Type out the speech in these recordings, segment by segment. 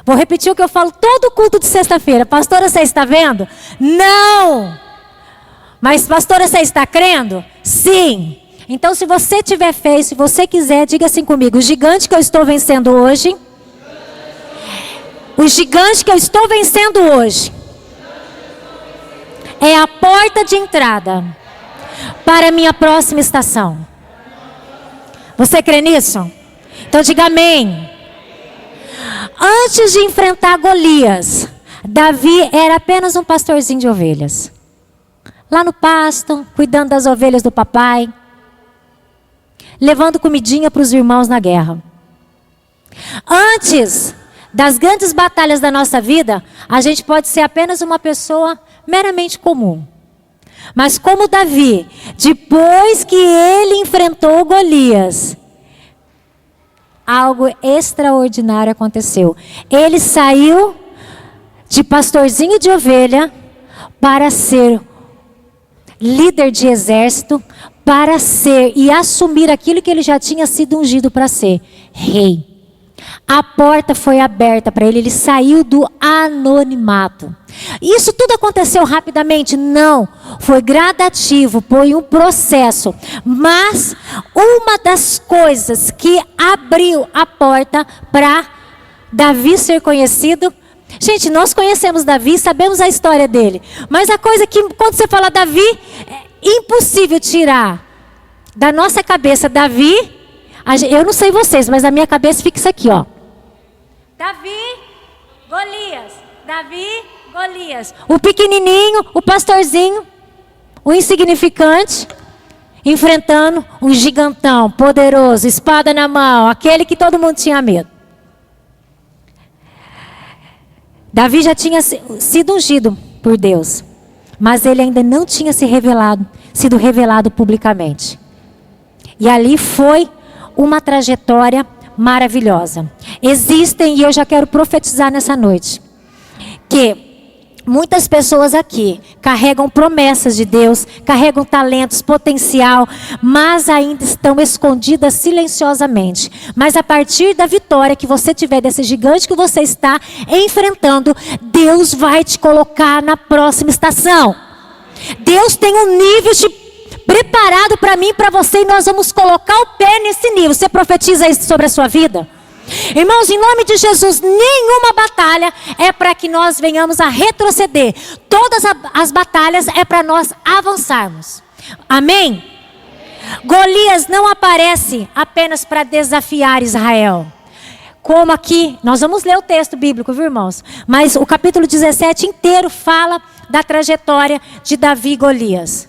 Vou repetir o que eu falo todo culto de sexta-feira. Pastora, você está vendo? Não! Mas pastora, você está crendo? Sim! Então se você tiver fé, se você quiser, diga assim comigo: o gigante que eu estou vencendo hoje, o gigante que eu estou vencendo hoje, é a porta de entrada para a minha próxima estação. Você crê nisso? Então diga amém. Antes de enfrentar Golias, Davi era apenas um pastorzinho de ovelhas. Lá no pasto, cuidando das ovelhas do papai, levando comidinha para os irmãos na guerra. Antes das grandes batalhas da nossa vida, a gente pode ser apenas uma pessoa meramente comum. Mas como Davi, depois que ele enfrentou Golias, algo extraordinário aconteceu. Ele saiu de pastorzinho de ovelha para ser líder de exército, para ser e assumir aquilo que ele já tinha sido ungido para ser, rei. A porta foi aberta para ele saiu do anonimato. Isso tudo aconteceu rapidamente? Não, foi gradativo, foi um processo. Mas uma das coisas que abriu a porta para Davi ser conhecido, gente, nós conhecemos Davi, sabemos a história dele. Mas a coisa que, quando você fala Davi, é impossível tirar da nossa cabeça Davi. Eu não sei vocês, mas na minha cabeça fica isso aqui, ó. Davi, Golias. Davi, Golias. O pequenininho, o pastorzinho, o insignificante, enfrentando um gigantão poderoso, espada na mão, aquele que todo mundo tinha medo. Davi já tinha sido ungido por Deus, mas ele ainda não tinha sido revelado publicamente. E ali foi uma trajetória maravilhosa. Existem, e eu já quero profetizar nessa noite, que muitas pessoas aqui carregam promessas de Deus, carregam talentos, potencial, mas ainda estão escondidas silenciosamente. Mas a partir da vitória que você tiver desse gigante que você está enfrentando, Deus vai te colocar na próxima estação. Deus tem um nível preparado para mim e para você, e nós vamos colocar o pé nesse nível. Você profetiza isso sobre a sua vida? Irmãos, em nome de Jesus, nenhuma batalha é para que nós venhamos a retroceder. Todas as batalhas é para nós avançarmos. Amém? Golias não aparece apenas para desafiar Israel. Como aqui, nós vamos ler o texto bíblico, viu, irmãos? Mas o capítulo 17 inteiro fala da trajetória de Davi e Golias.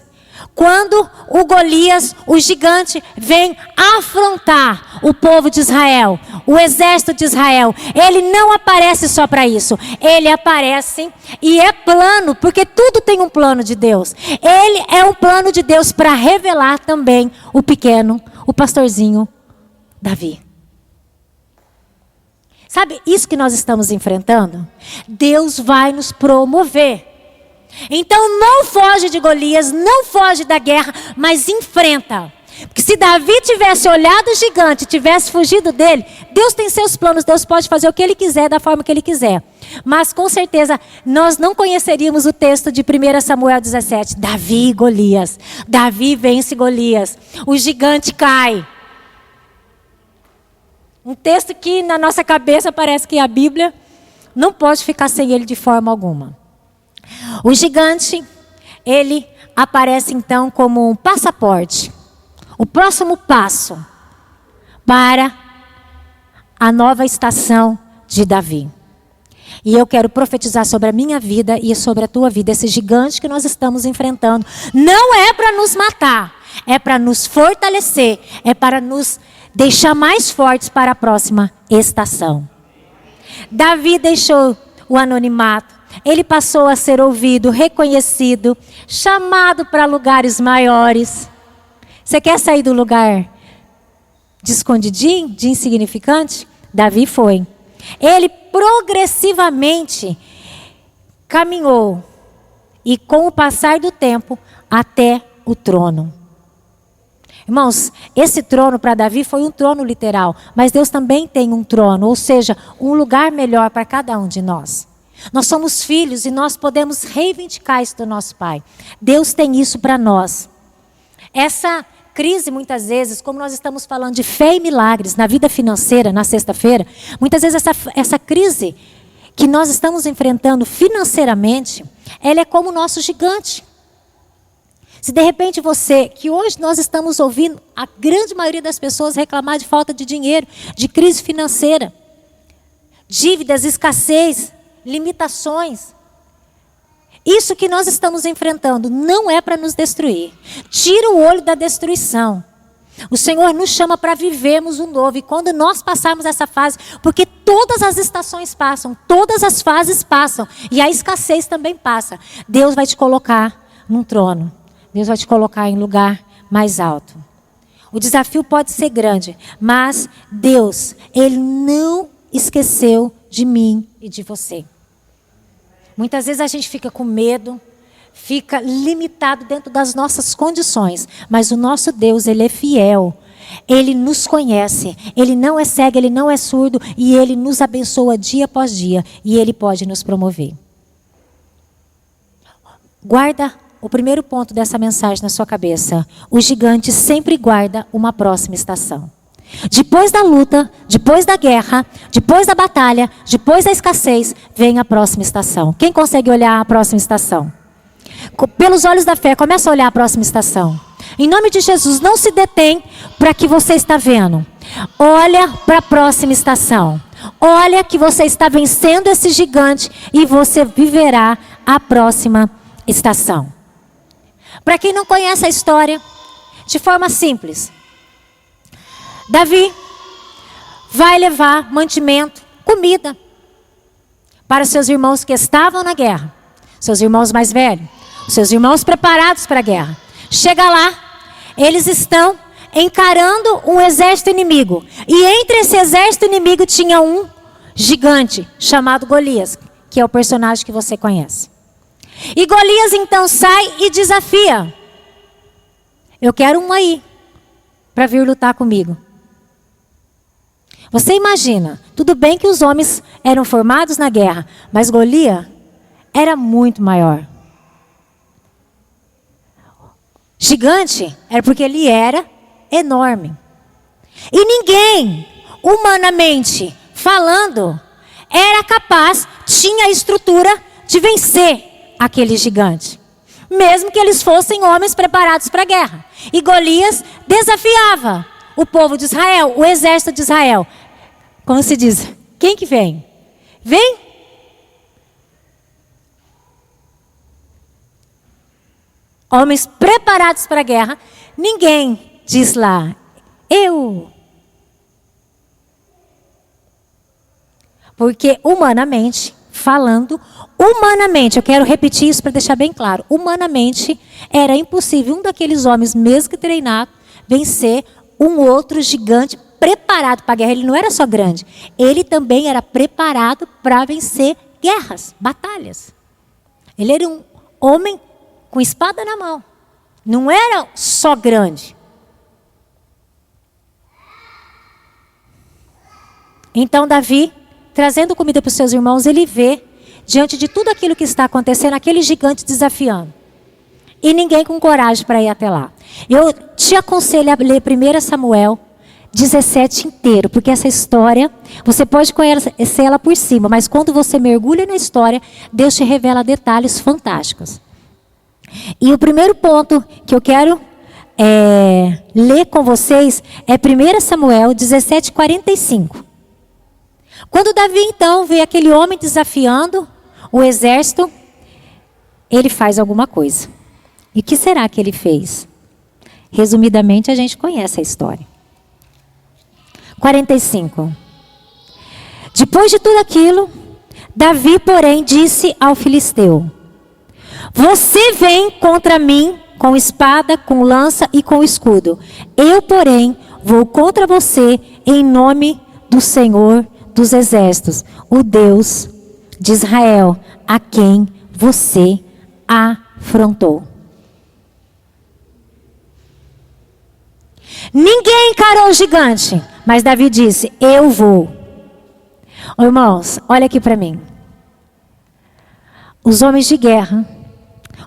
Quando o Golias, o gigante, vem afrontar o povo de Israel, o exército de Israel, ele não aparece só para isso. Ele aparece e é plano, porque tudo tem um plano de Deus. Ele é um plano de Deus para revelar também o pequeno, o pastorzinho Davi. Sabe isso que nós estamos enfrentando? Deus vai nos promover. Então não foge de Golias, não foge da guerra, mas enfrenta. Porque se Davi tivesse olhado o gigante, tivesse fugido dele, Deus tem seus planos, Deus pode fazer o que Ele quiser, da forma que Ele quiser. Mas com certeza nós não conheceríamos o texto de 1 Samuel 17. Davi e Golias. Davi vence Golias. O gigante cai. Um texto que na nossa cabeça parece que a Bíblia não pode ficar sem ele de forma alguma. O gigante, ele aparece então como um passaporte. O próximo passo para a nova estação de Davi. E eu quero profetizar sobre a minha vida e sobre a tua vida. Esse gigante que nós estamos enfrentando não é para nos matar, é para nos fortalecer, é para nos deixar mais fortes para a próxima estação. Davi deixou o anonimato. Ele passou a ser ouvido, reconhecido, chamado para lugares maiores. Você quer sair do lugar de escondidinho, de insignificante? Davi foi. Ele progressivamente caminhou e com o passar do tempo até o trono. Irmãos, esse trono para Davi foi um trono literal, mas Deus também tem um trono, ou seja, um lugar melhor para cada um de nós. Nós somos filhos e nós podemos reivindicar isso do nosso Pai. Deus tem isso para nós. Essa crise, muitas vezes, como nós estamos falando de fé e milagres na vida financeira, na sexta-feira, muitas vezes essa crise que nós estamos enfrentando financeiramente, ela é como o nosso gigante. Se de repente você, que hoje nós estamos ouvindo a grande maioria das pessoas reclamar de falta de dinheiro, de crise financeira, dívidas, escassez, limitações. Isso que nós estamos enfrentando não é para nos destruir. Tira o olho da destruição. O Senhor nos chama para vivermos o novo. E quando nós passarmos essa fase, porque todas as estações passam, todas as fases passam, e a escassez também passa, Deus vai te colocar num trono. Deus vai te colocar em lugar mais alto. O desafio pode ser grande, mas Deus, Ele não esqueceu de mim e de você. Muitas vezes a gente fica com medo, fica limitado dentro das nossas condições, mas o nosso Deus, Ele é fiel. Ele nos conhece, Ele não é cego, Ele não é surdo, e Ele nos abençoa dia após dia, e Ele pode nos promover. Guarda o primeiro ponto dessa mensagem na sua cabeça. O gigante sempre guarda uma próxima estação. Depois da luta, depois da guerra, depois da batalha, depois da escassez, vem a próxima estação. Quem consegue olhar a próxima estação? Pelos olhos da fé, começa a olhar a próxima estação. Em nome de Jesus, não se detém para o que você está vendo. Olha para a próxima estação. Olha que você está vencendo esse gigante e você viverá a próxima estação. Para quem não conhece a história, de forma simples, Davi vai levar mantimento, comida, para seus irmãos que estavam na guerra, seus irmãos mais velhos, seus irmãos preparados para a guerra. Chega lá, eles estão encarando um exército inimigo, e entre esse exército inimigo tinha um gigante chamado Golias, que é o personagem que você conhece. E Golias então sai e desafia: eu quero um aí para vir lutar comigo. Você imagina, tudo bem que os homens eram formados na guerra, mas Golias era muito maior. Gigante era porque ele era enorme. E ninguém, humanamente falando, era capaz, tinha a estrutura de vencer aquele gigante. Mesmo que eles fossem homens preparados para a guerra. E Golias desafiava o povo de Israel, o exército de Israel. Como se diz, quem que vem? Vem? Homens preparados para a guerra. Ninguém diz lá, eu. Porque humanamente falando, eu quero repetir isso para deixar bem claro, humanamente era impossível um daqueles homens, mesmo que treinado, vencer um outro gigante preparado para a guerra. Ele não era só grande, ele também era preparado para vencer guerras, batalhas. Ele era um homem com espada na mão, não era só grande. Então Davi, trazendo comida para os seus irmãos, ele vê, diante de tudo aquilo que está acontecendo, aquele gigante desafiando. E ninguém com coragem para ir até lá. Eu te aconselho a ler 1 Samuel 17 inteiro, porque essa história, você pode conhecer ela por cima, mas quando você mergulha na história, Deus te revela detalhes fantásticos. E o primeiro ponto que eu quero ler com vocês é 1 Samuel 17:45. Quando Davi então vê aquele homem desafiando o exército, ele faz alguma coisa. E o que será que ele fez? Resumidamente, a gente conhece a história. 45. Depois de tudo aquilo, Davi, porém, disse ao filisteu: você vem contra mim com espada, com lança e com escudo. Eu, porém, vou contra você em nome do Senhor dos exércitos, o Deus de Israel, a quem você afrontou. Ninguém encarou o gigante, mas Davi disse: eu vou. Ô, irmãos, olha aqui para mim. Os homens de guerra,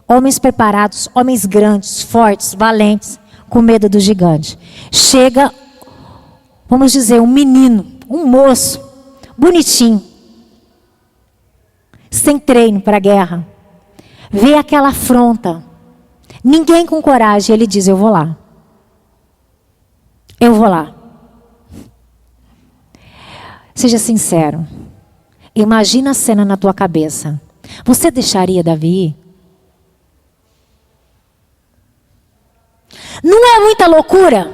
homens preparados, homens grandes, fortes, valentes, com medo do gigante. Chega, vamos dizer, um menino, um moço, bonitinho, sem treino para a guerra. Vê aquela afronta. Ninguém com coragem. Ele diz: eu vou lá. Eu vou lá. Seja sincero. Imagina a cena na tua cabeça. Você deixaria Davi ir? Não é muita loucura?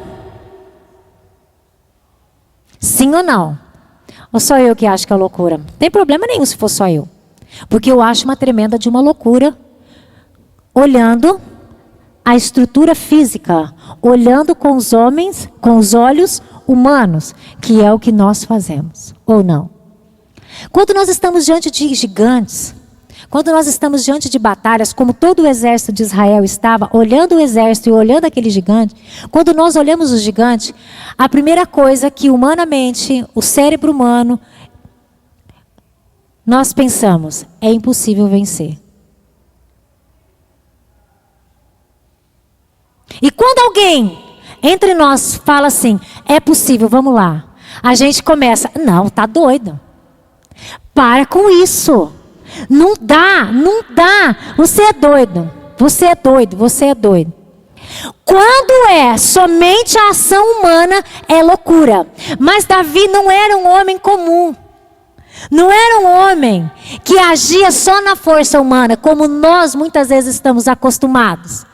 Sim ou não? Ou só eu que acho que é loucura? Não tem problema nenhum se for só eu. Porque eu acho uma tremenda de uma loucura. Olhando a estrutura física. Olhando com os homens, com os olhos humanos. Que é o que nós fazemos. Ou não? Quando nós estamos diante de gigantes. Quando nós estamos diante de batalhas, como todo o exército de Israel estava, olhando o exército e olhando aquele gigante, quando nós olhamos o gigante, a primeira coisa que humanamente, o cérebro humano, nós pensamos: é impossível vencer. E quando alguém entre nós fala assim: é possível, vamos lá. A gente começa: não, tá doido. Para com isso. Não dá, não dá. Você é doido. Você é doido, você é doido. Quando é somente a ação humana, é loucura. Mas Davi não era um homem comum. Não era um homem que agia só na força humana, como nós muitas vezes estamos acostumados.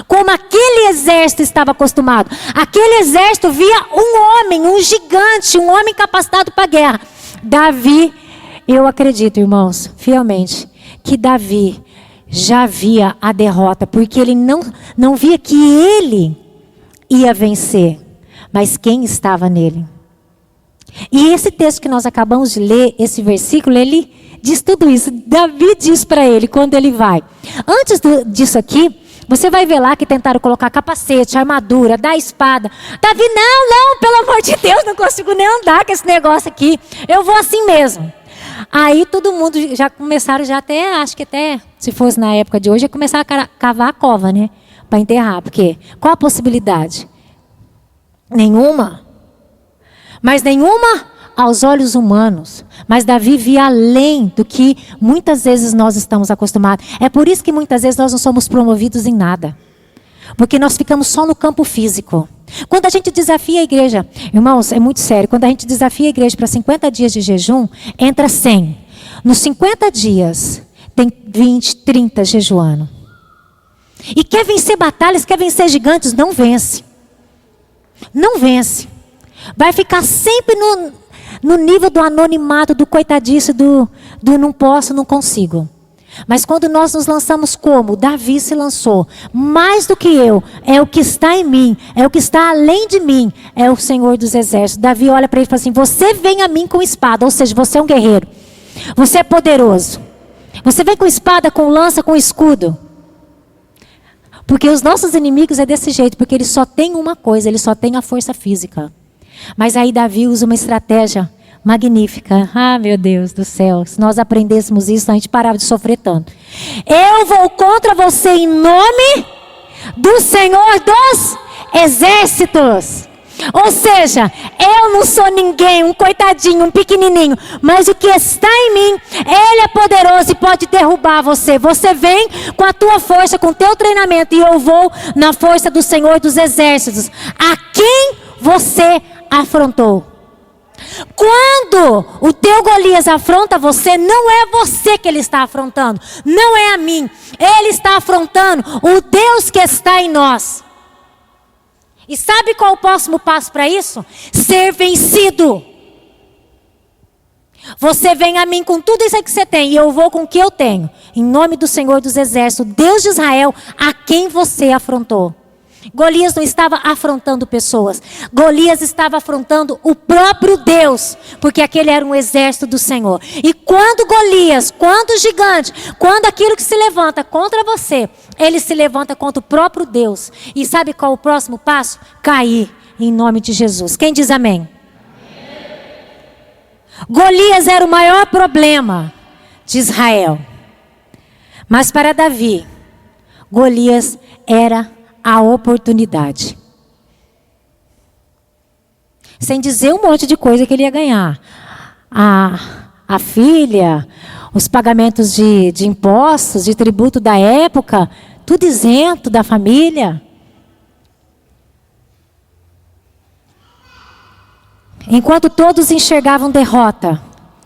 Como aquele exército estava acostumado. Aquele exército via um homem, um gigante, um homem capacitado para a guerra. Davi, eu acredito, irmãos, fielmente, que Davi já via a derrota, porque ele não via que ele ia vencer, mas quem estava nele. E esse texto que nós acabamos de ler, esse versículo, ele diz tudo isso. Davi diz para ele, quando ele vai. Antes disso aqui, você vai ver lá que tentaram colocar capacete, armadura, dar espada. Davi: não, pelo amor de Deus, não consigo nem andar com esse negócio aqui. Eu vou assim mesmo. Aí todo mundo já começaram, acho que até, se fosse na época de hoje, ia começar a cavar a cova, né? Para enterrar. Porque qual a possibilidade? Nenhuma. Mas nenhuma aos olhos humanos. Mas Davi via além do que muitas vezes nós estamos acostumados. É por isso que muitas vezes nós não somos promovidos em nada. Porque nós ficamos só no campo físico. Quando a gente desafia a igreja, irmãos, é muito sério. Quando a gente desafia a igreja para 50 dias de jejum, entra 100. Nos 50 dias, tem 20, 30 jejuando. E quer vencer batalhas, quer vencer gigantes, não vence. Não vence. Vai ficar sempre no nível do anonimato, do coitadice, do não posso, não consigo. Mas quando nós nos lançamos como Davi se lançou, mais do que eu, é o que está em mim, é o que está além de mim, é o Senhor dos Exércitos. Davi olha para ele e fala assim: você vem a mim com espada, ou seja, você é um guerreiro, você é poderoso. Você vem com espada, com lança, com escudo. Porque os nossos inimigos é desse jeito, porque eles só têm uma coisa, eles só têm a força física. Mas aí Davi usa uma estratégia magnífica. Ah, meu Deus do céu. Se nós aprendêssemos isso, a gente parava de sofrer tanto. Eu vou contra você em nome do Senhor dos Exércitos. Ou seja, eu não sou ninguém, um coitadinho, um pequenininho. Mas o que está em mim, Ele é poderoso e pode derrubar você. Você vem com a tua força, com o teu treinamento. E eu vou na força do Senhor dos Exércitos. A quem você afrontou? Quando o teu Golias afronta você, não é você que ele está afrontando, não é a mim. Ele está afrontando o Deus que está em nós. E sabe qual é o próximo passo para isso? Ser vencido. Você vem a mim com tudo isso que você tem, e eu vou com o que eu tenho. Em nome do Senhor dos Exércitos, Deus de Israel, a quem você afrontou. Golias não estava afrontando pessoas. Golias estava afrontando o próprio Deus. Porque aquele era um exército do Senhor. E quando Golias, quando o gigante, quando aquilo que se levanta contra você, ele se levanta contra o próprio Deus. E sabe qual é o próximo passo? Cair. em nome de Jesus. Quem diz amém? Golias era o maior problema de Israel. Mas para Davi, Golias era a oportunidade. Sem dizer um monte de coisa que ele ia ganhar. A filha, os pagamentos de impostos, de tributo da época, tudo isento da família. Enquanto todos enxergavam derrota,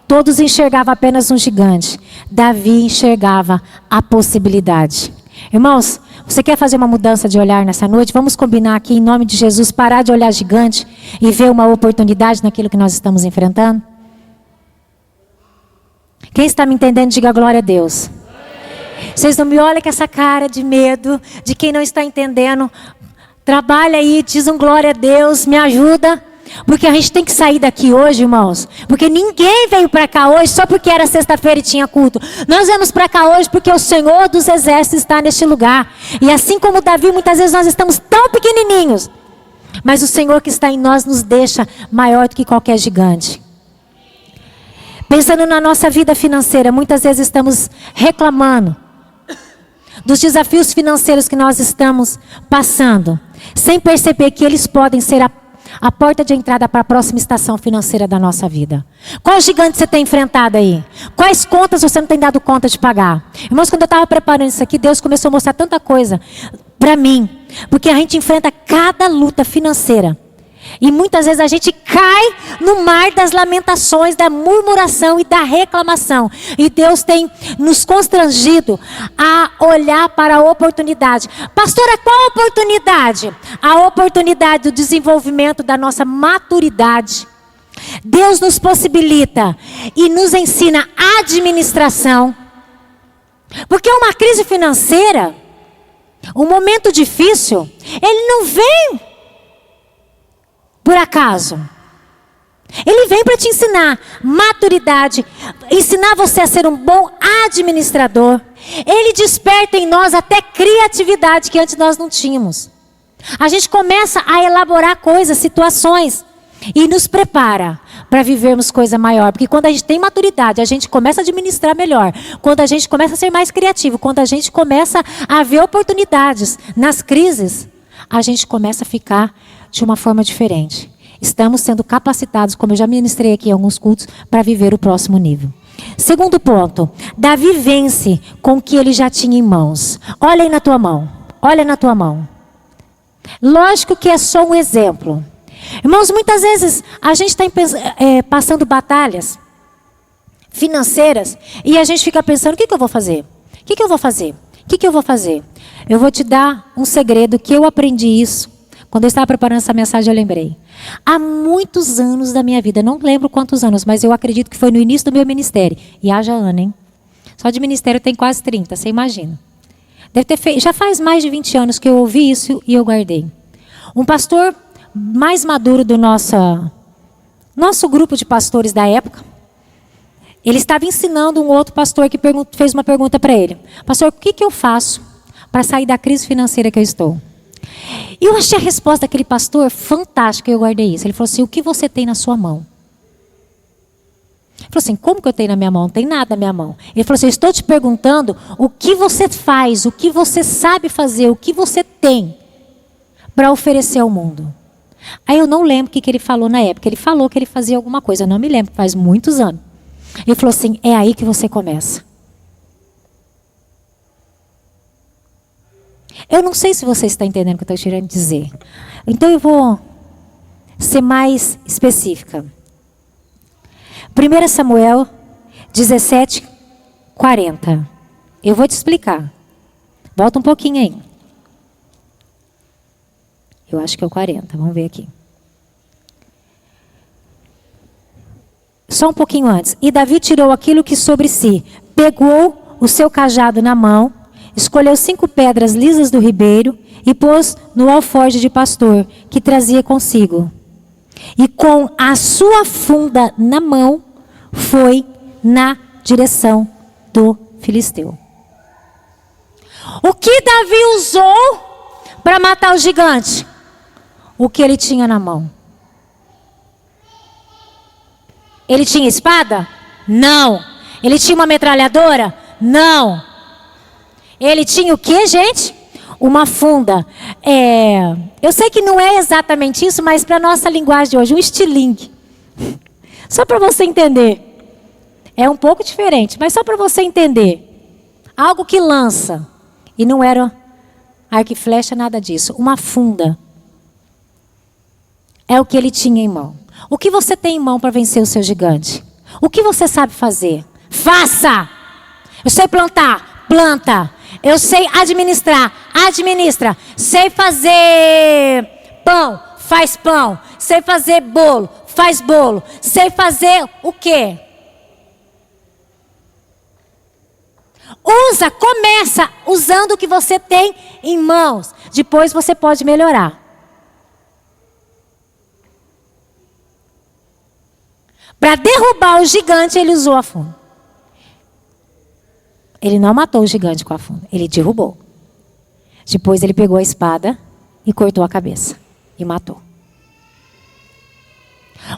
todos enxergavam apenas um gigante, Davi enxergava a possibilidade. Irmãos, você quer fazer uma mudança de olhar nessa noite? Vamos combinar aqui, em nome de Jesus, parar de olhar gigante e ver uma oportunidade naquilo que nós estamos enfrentando? Quem está me entendendo, diga glória a Deus. Vocês não me olhem com essa cara de medo, de quem não está entendendo. Trabalha aí, diz um glória a Deus, me ajuda. Porque a gente tem que sair daqui hoje, irmãos. Porque ninguém veio para cá hoje só porque era sexta-feira e tinha culto. Nós viemos para cá hoje porque o Senhor dos Exércitos está neste lugar. E assim como Davi, muitas vezes nós estamos tão pequenininhos. Mas o Senhor que está em nós nos deixa maior do que qualquer gigante. Pensando na nossa vida financeira, muitas vezes estamos reclamando dos desafios financeiros que nós estamos passando, sem perceber que eles podem ser a porta de entrada para a próxima estação financeira da nossa vida. Qual gigante você tem enfrentado aí? Quais contas você não tem dado conta de pagar? Irmãos, quando eu estava preparando isso aqui, Deus começou a mostrar tanta coisa para mim. Porque a gente enfrenta cada luta financeira. E muitas vezes a gente cai no mar das lamentações, da murmuração e da reclamação. E Deus tem nos constrangido a olhar para a oportunidade. Pastora, qual a oportunidade? A oportunidade do desenvolvimento da nossa maturidade. Deus nos possibilita e nos ensina administração. Porque uma crise financeira, um momento difícil, ele não vem por acaso. Ele vem para te ensinar maturidade, ensinar você a ser um bom administrador. Ele desperta em nós até criatividade que antes nós não tínhamos. A gente começa a elaborar coisas, situações e nos prepara para vivermos coisa maior. Porque quando a gente tem maturidade, a gente começa a administrar melhor. Quando a gente começa a ser mais criativo, quando a gente começa a ver oportunidades nas crises, a gente começa a ficar de uma forma diferente. Estamos sendo capacitados, como eu já ministrei aqui em alguns cultos, para viver o próximo nível. Segundo ponto, Davi vence com o que ele já tinha em mãos. Olha aí na tua mão. Olha na tua mão. Lógico que é só um exemplo. Irmãos, muitas vezes a gente está passando batalhas financeiras e a gente fica pensando, o que eu vou fazer? O que eu vou fazer? O que eu vou fazer? Eu vou te dar um segredo que eu aprendi isso. Quando eu estava preparando essa mensagem, eu lembrei. Há muitos anos da minha vida, não lembro quantos anos, mas eu acredito que foi no início do meu ministério. E haja ano, hein? Só de ministério tem quase 30, você imagina. Deve ter feito, já faz mais de 20 anos que eu ouvi isso e eu guardei. Um pastor mais maduro do nosso grupo de pastores da época, ele estava ensinando um outro pastor que fez uma pergunta para ele. Pastor, o que eu faço para sair da crise financeira que eu estou? E eu achei a resposta daquele pastor fantástica e eu guardei isso. Ele falou assim, o que você tem na sua mão? Ele falou assim, como que eu tenho na minha mão? Não tem nada na minha mão. Ele falou assim, eu estou te perguntando o que você faz, o que você sabe fazer, o que você tem para oferecer ao mundo. Aí eu não lembro o que ele falou na época. Ele falou que ele fazia alguma coisa, eu não me lembro, faz muitos anos. Ele falou assim, é aí que você começa. Eu não sei se você está entendendo o que eu estou querendo dizer. Então eu vou ser mais específica. 1 Samuel 17:40. Eu vou te explicar. Volta um pouquinho aí. Eu acho que é o 40. Vamos ver aqui. Só um pouquinho antes. E Davi tirou aquilo que sobre si. Pegou o seu cajado na mão. Escolheu 5 pedras lisas do ribeiro e pôs no alforje de pastor que trazia consigo. E com a sua funda na mão, foi na direção do filisteu. O que Davi usou para matar o gigante? o que ele tinha na mão? Ele tinha espada? Não. Ele tinha uma metralhadora? Não. Ele tinha o que, gente? Uma funda. Eu sei que não é exatamente isso, mas para a nossa linguagem de hoje, um estilingue. Só para você entender. É um pouco diferente, mas só para você entender. Algo que lança. E não era arco e flecha, nada disso. Uma funda. É o que ele tinha em mão. O que você tem em mão para vencer o seu gigante? O que você sabe fazer? Faça! Eu sei plantar, planta. Eu sei administrar, administra. Sei fazer pão, faz pão. Sei fazer bolo, faz bolo. Sei fazer o quê? Começa usando o que você tem em mãos. Depois você pode melhorar. Para derrubar o gigante, ele usou a funda. Ele não matou o gigante com a funda, ele derrubou. Depois ele pegou a espada e cortou a cabeça e matou.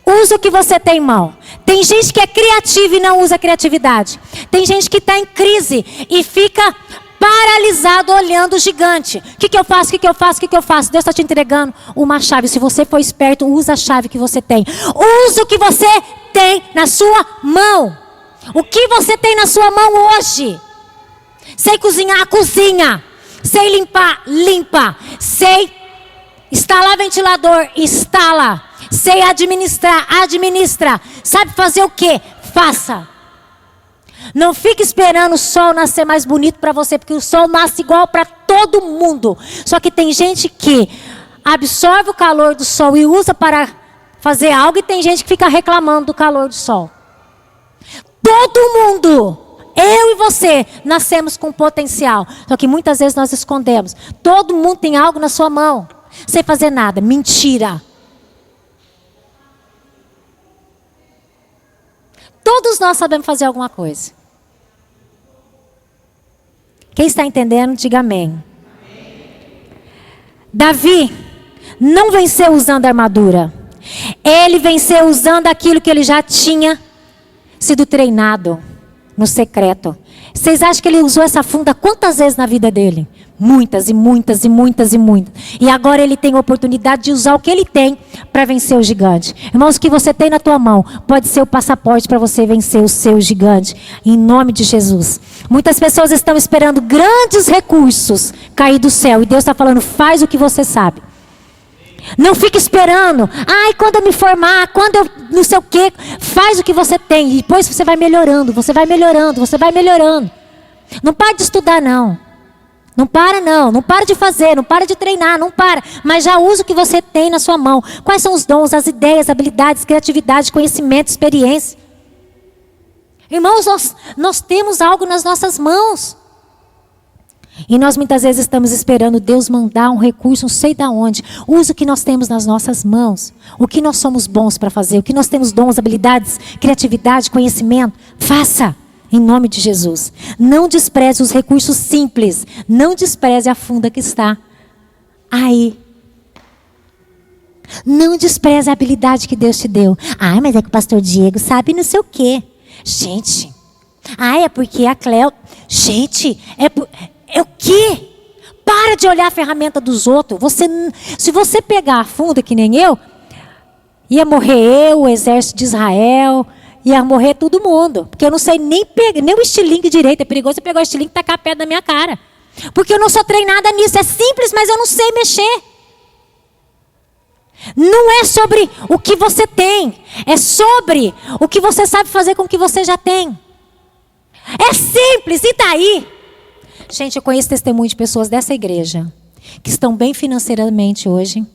Usa o que você tem em mão. Tem gente que é criativa e não usa a criatividade. Tem gente que está em crise e fica paralisado olhando o gigante. O que eu faço? O que eu faço? O que eu faço? Deus está te entregando uma chave. Se você for esperto, usa a chave que você tem. Usa o que você tem na sua mão. O que você tem na sua mão hoje? Sei cozinhar, cozinha. Sei limpar, limpa. Sei instalar ventilador, instala. Sei administrar, administra. Sabe fazer o quê? Faça. Não fique esperando o sol nascer mais bonito para você, porque o sol nasce igual para todo mundo. Só que tem gente que absorve o calor do sol e usa para fazer algo, e tem gente que fica reclamando do calor do sol. Todo mundo, eu e você, nascemos com potencial. Só que muitas vezes nós escondemos. Todo mundo tem algo na sua mão, sem fazer nada. Mentira. Todos nós sabemos fazer alguma coisa. Quem está entendendo, diga amém. Davi não venceu usando armadura. Ele venceu usando aquilo que ele já tinha sido treinado no secreto. Vocês acham que ele usou essa funda quantas vezes na vida dele? Muitas e muitas e muitas e muitas. E agora ele tem a oportunidade de usar o que ele tem para vencer o gigante. Irmãos, o que você tem na tua mão pode ser o passaporte para você vencer o seu gigante. Em nome de Jesus. Muitas pessoas estão esperando grandes recursos cair do céu. E Deus está falando, faz o que você sabe. Não fique esperando. Ai, quando eu me formar, quando eu não sei o quê. Faz o que você tem. E depois você vai melhorando, você vai melhorando, você vai melhorando. Não pare de estudar, não. Não para, não. Não para de fazer, não para de treinar, não para. Mas já usa o que você tem na sua mão. Quais são os dons, as ideias, habilidades, criatividade, conhecimento, experiência? Irmãos, nós temos algo nas nossas mãos. E nós muitas vezes estamos esperando Deus mandar um recurso, não sei de onde. Use o que nós temos nas nossas mãos. O que nós somos bons para fazer. O que nós temos dons, habilidades, criatividade, conhecimento. Faça. Em nome de Jesus. Não despreze os recursos simples. Não despreze a funda que está aí. Não despreze a habilidade que Deus te deu. Ah, mas é que o pastor Diego sabe não sei o quê. Gente. Ah, é porque a Cleo... Gente, é o quê? Para de olhar a ferramenta dos outros. Se você pegar a funda que nem eu, ia morrer eu, o exército de Israel... Ia morrer todo mundo. Porque eu não sei nem o estilingue direito. É perigoso você pegar o estilingue e tacar perto da minha cara. Porque eu não sou treinada nisso. É simples, mas eu não sei mexer. Não é sobre o que você tem. É sobre o que você sabe fazer com o que você já tem. É simples. E daí? Gente, eu conheço testemunho de pessoas dessa igreja que estão bem financeiramente hoje.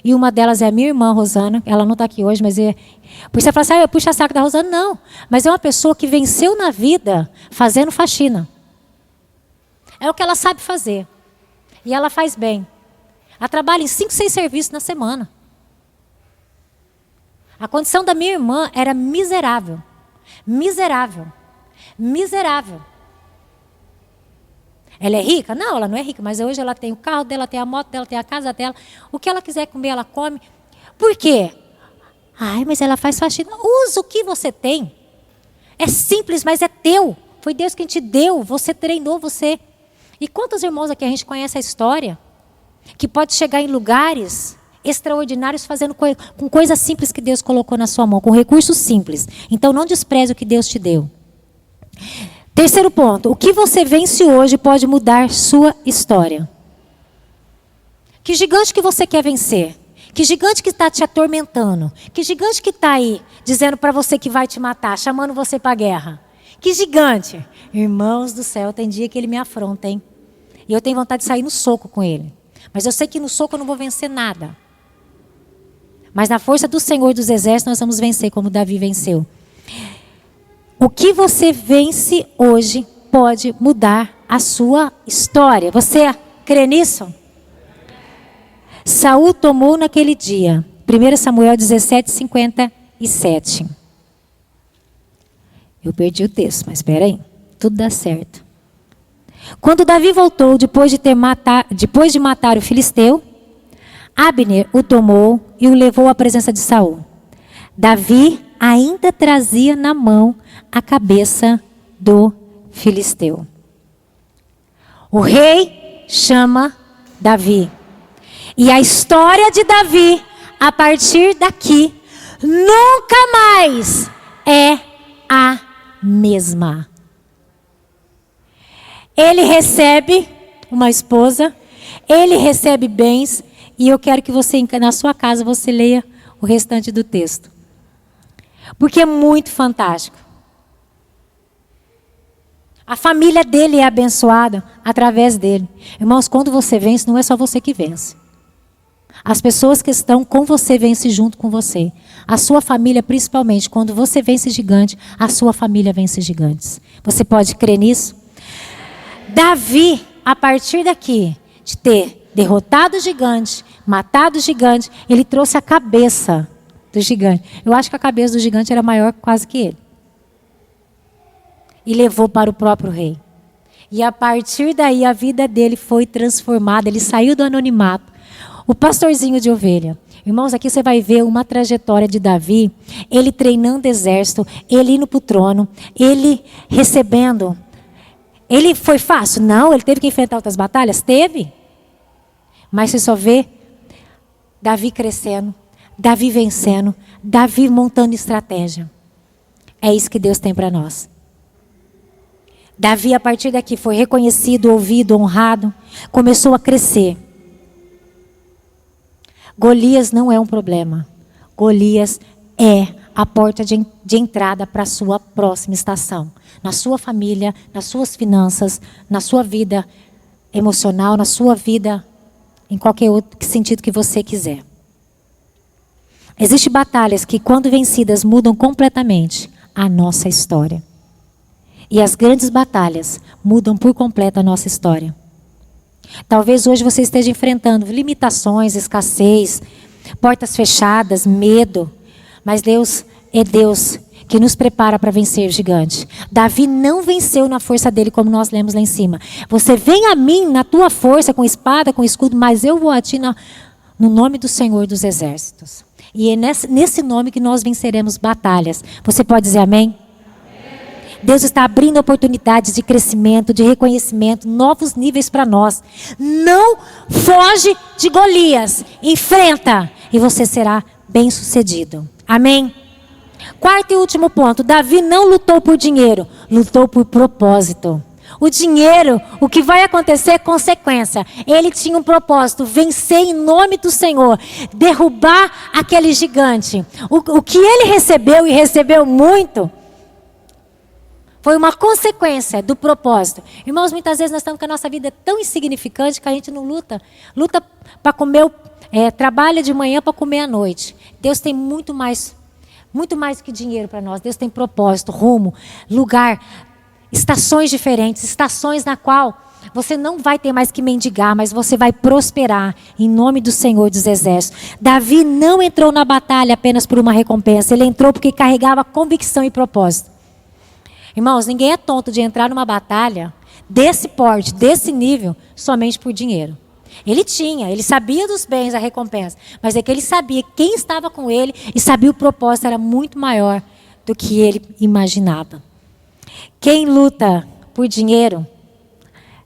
E uma delas é a minha irmã, Rosana. Ela não está aqui hoje, mas por você fala assim, eu puxo a saco da Rosana. Não, mas é uma pessoa que venceu na vida fazendo faxina. É o que ela sabe fazer. E ela faz bem. Ela trabalha em 5, 6 serviços na semana. A condição da minha irmã era miserável. Miserável. Miserável. Ela é rica? Não, ela não é rica, mas hoje ela tem o carro dela, tem a moto dela, tem a casa dela. O que ela quiser comer, ela come. Por quê? Ai, mas ela faz faxina. Usa o que você tem. É simples, mas é teu. Foi Deus quem te deu, você treinou você. E quantos irmãos aqui a gente conhece a história? Que pode chegar em lugares extraordinários fazendo com coisas simples que Deus colocou na sua mão, com recursos simples. Então não despreze o que Deus te deu. Terceiro ponto, o que você vence hoje pode mudar sua história. Que gigante que você quer vencer? Que gigante que está te atormentando? Que gigante que está aí dizendo para você que vai te matar, chamando você para a guerra? Que gigante? Irmãos do céu, tem dia que ele me afronta, hein? E eu tenho vontade de sair no soco com ele. Mas eu sei que no soco eu não vou vencer nada. Mas na força do Senhor dos Exércitos nós vamos vencer como Davi venceu. O que você vence hoje pode mudar a sua história. Você crê nisso? Saul tomou naquele dia. 1 Samuel 17:57. Eu perdi o texto, mas espera aí. Tudo dá certo. Quando Davi voltou, depois de matar o filisteu, Abner o tomou e o levou à presença de Saul. Davi ainda trazia na mão a cabeça do filisteu. O rei chama Davi. E a história de Davi, a partir daqui, nunca mais é a mesma. Ele recebe uma esposa, ele recebe bens, e eu quero que você, na sua casa, você leia o restante do texto. Porque é muito fantástico. A família dele é abençoada através dele. Irmãos, quando você vence, não é só você que vence. As pessoas que estão com você vencem junto com você. A sua família, principalmente, quando você vence gigante, a sua família vence gigantes. Você pode crer nisso? Davi, a partir daqui, de ter derrotado o gigante, matado o gigante, ele trouxe a cabeça do gigante. Eu acho que a cabeça do gigante era maior quase que ele. E levou para o próprio rei. E a partir daí a vida dele foi transformada, ele saiu do anonimato. O pastorzinho de ovelha. Irmãos, aqui você vai ver uma trajetória de Davi, ele treinando exército, ele indo para o trono, ele recebendo. Ele foi fácil? Não, ele teve que enfrentar outras batalhas? Teve. Mas você só vê Davi crescendo, Davi vencendo, Davi montando estratégia. É isso que Deus tem para nós. Davi, a partir daqui, foi reconhecido, ouvido, honrado, começou a crescer. Golias não é um problema. Golias é a porta de entrada para a sua próxima estação. Na sua família, nas suas finanças, na sua vida emocional, na sua vida, em qualquer outro sentido que você quiser. Existem batalhas que, quando vencidas, mudam completamente a nossa história. E as grandes batalhas mudam por completo a nossa história. Talvez hoje você esteja enfrentando limitações, escassez, portas fechadas, medo. Mas Deus é Deus que nos prepara para vencer o gigante. Davi não venceu na força dele, como nós lemos lá em cima. Você vem a mim na tua força, com espada, com escudo, mas eu vou a ti no nome do Senhor dos Exércitos. E é nesse nome que nós venceremos batalhas. Você pode dizer amém? Deus está abrindo oportunidades de crescimento, de reconhecimento, novos níveis para nós. Não foge de Golias. Enfrenta e você será bem-sucedido. Amém? Quarto e último ponto. Davi não lutou por dinheiro, lutou por propósito. O dinheiro, o que vai acontecer é consequência. Ele tinha um propósito, vencer em nome do Senhor, derrubar aquele gigante. O que ele recebeu, e recebeu muito, foi uma consequência do propósito. Irmãos, muitas vezes nós estamos com a nossa vida tão insignificante que a gente não luta. Luta para comer, trabalha de manhã para comer à noite. Deus tem muito mais que dinheiro para nós. Deus tem propósito, rumo, lugar, estações diferentes, estações na qual você não vai ter mais que mendigar, mas você vai prosperar em nome do Senhor dos Exércitos. Davi não entrou na batalha apenas por uma recompensa. Ele entrou porque carregava convicção e propósito. Irmãos, ninguém é tonto de entrar numa batalha desse porte, desse nível, somente por dinheiro. Ele sabia dos bens, a recompensa, mas é que ele sabia quem estava com ele e sabia o propósito era muito maior do que ele imaginava. Quem luta por dinheiro,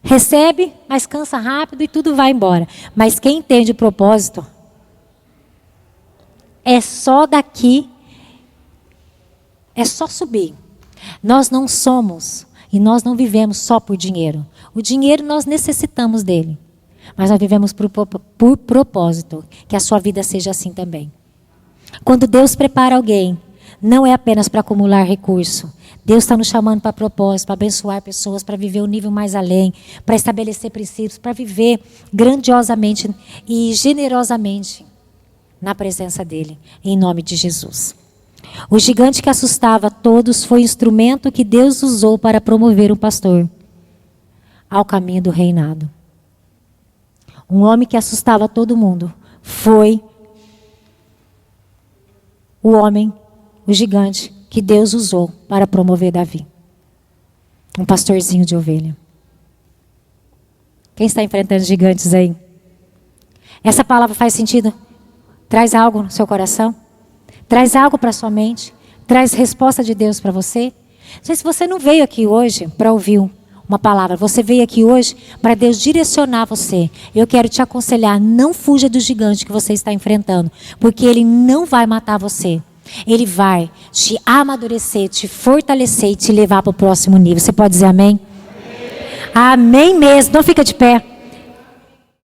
recebe, mas cansa rápido e tudo vai embora. Mas quem entende o propósito, é só daqui, é só subir. Nós não somos e nós não vivemos só por dinheiro. O dinheiro nós necessitamos dele. Mas nós vivemos por propósito, que a sua vida seja assim também. Quando Deus prepara alguém, não é apenas para acumular recurso. Deus está nos chamando para propósito, para abençoar pessoas, para viver um nível mais além, para estabelecer princípios, para viver grandiosamente e generosamente na presença dele, em nome de Jesus. O gigante que assustava a todos foi o instrumento que Deus usou para promover um pastor ao caminho do reinado. Um homem que assustava todo mundo foi o gigante que Deus usou para promover Davi. Um pastorzinho de ovelha. Quem está enfrentando gigantes aí? Essa palavra faz sentido? Traz algo no seu coração? Traz algo para a sua mente? Traz resposta de Deus para você? Não sei se você não veio aqui hoje para ouvir uma palavra. Você veio aqui hoje para Deus direcionar você. Eu quero te aconselhar, não fuja do gigante que você está enfrentando, porque ele não vai matar você. Ele vai te amadurecer, te fortalecer e te levar para o próximo nível. Você pode dizer amém? Amém mesmo. Não fica de pé.